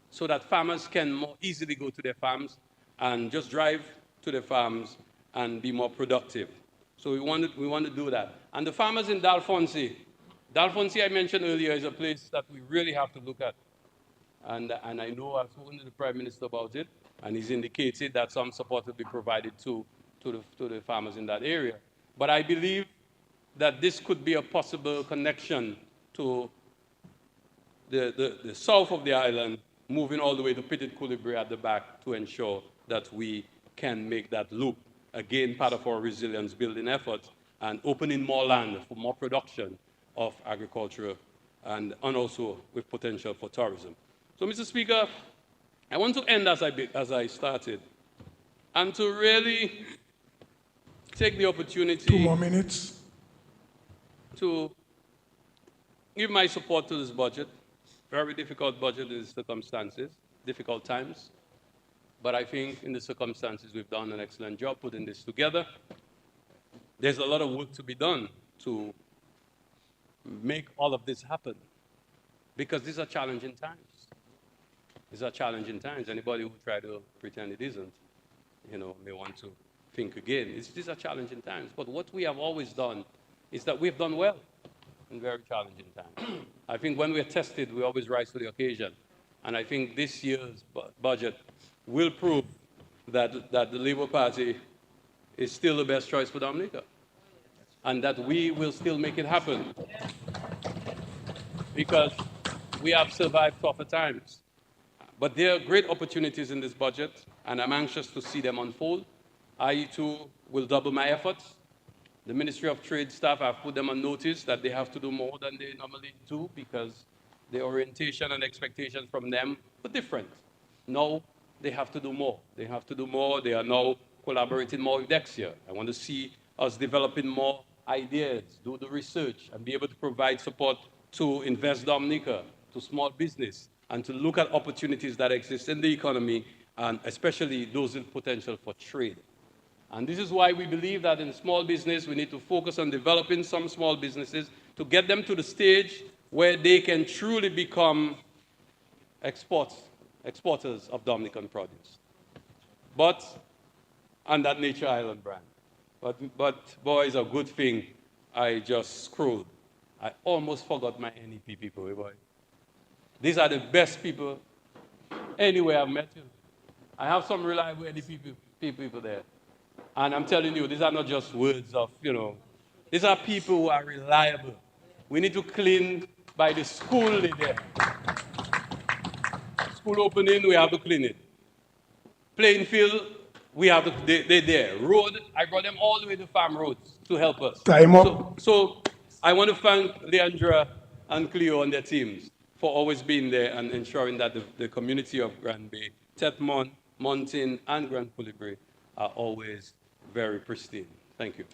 so that farmers can more easily go to their farms and just drive to their farms and be more productive. So we want to do that. And the farmers in Dalfonsi I mentioned earlier is a place that we really have to look at. And I know I've spoken to the Prime Minister about it, and he's indicated that some support will be provided to the farmers in that area. But I believe that this could be a possible connection to the south of the island moving all the way to Petit Coulibaly at the back to ensure that we can make that loop, again, part of our resilience building effort, and opening more land for more production of agriculture and also with potential for tourism. So, Mr. Speaker, I want to end as I started, and to really take the opportunity 2 more minutes. to give my support to this budget. Very difficult budget in the circumstances, difficult times. But I think in the circumstances, we've done an excellent job putting this together. There's a lot of work to be done to make all of this happen, because these are challenging times. These are challenging times. Anybody who try to pretend it isn't, may want to think again. These are challenging times. But what we have always done is that we've done well in very challenging times. I think when we're tested, we always rise to the occasion. And I think this year's budget will prove that the Labour Party is still the best choice for Dominica, and that we will still make it happen, because we have survived tougher times. But there are great opportunities in this budget, and I'm anxious to see them unfold. I, too, will double my efforts. The Ministry of Trade staff, I've put them on notice that they have to do more than they normally do, because the orientation and expectations from them were different. Now they have to do more. They have to do more. They are now collaborating more with Dexia. I want to see us developing more ideas, do the research, and be able to provide support to Invest Dominica, to small business, and to look at opportunities that exist in the economy, and especially those with potential for trade. And this is why we believe that in small business, we need to focus on developing some small businesses to get them to the stage where they can truly become exporters of Dominican produce. But, and that Nature Island brand. But boy, it's a good thing I just scrolled. I almost forgot my NEP people, boy. These are the best people anywhere I've met you. I have some reliable NEP people there. And I'm telling you, these are not just words of, these are people who are reliable. We need to clean by the school they're there. School opening, we have to clean it. Playing field, we have to, they're there. Road, I brought them all the way to farm roads to help us. Time up. So I want to thank Leandra and Cleo and their teams for always being there and ensuring that the community of Grand Bay, Tetmon, Mountain, and Grand Coulibaly are always very pristine. Thank you.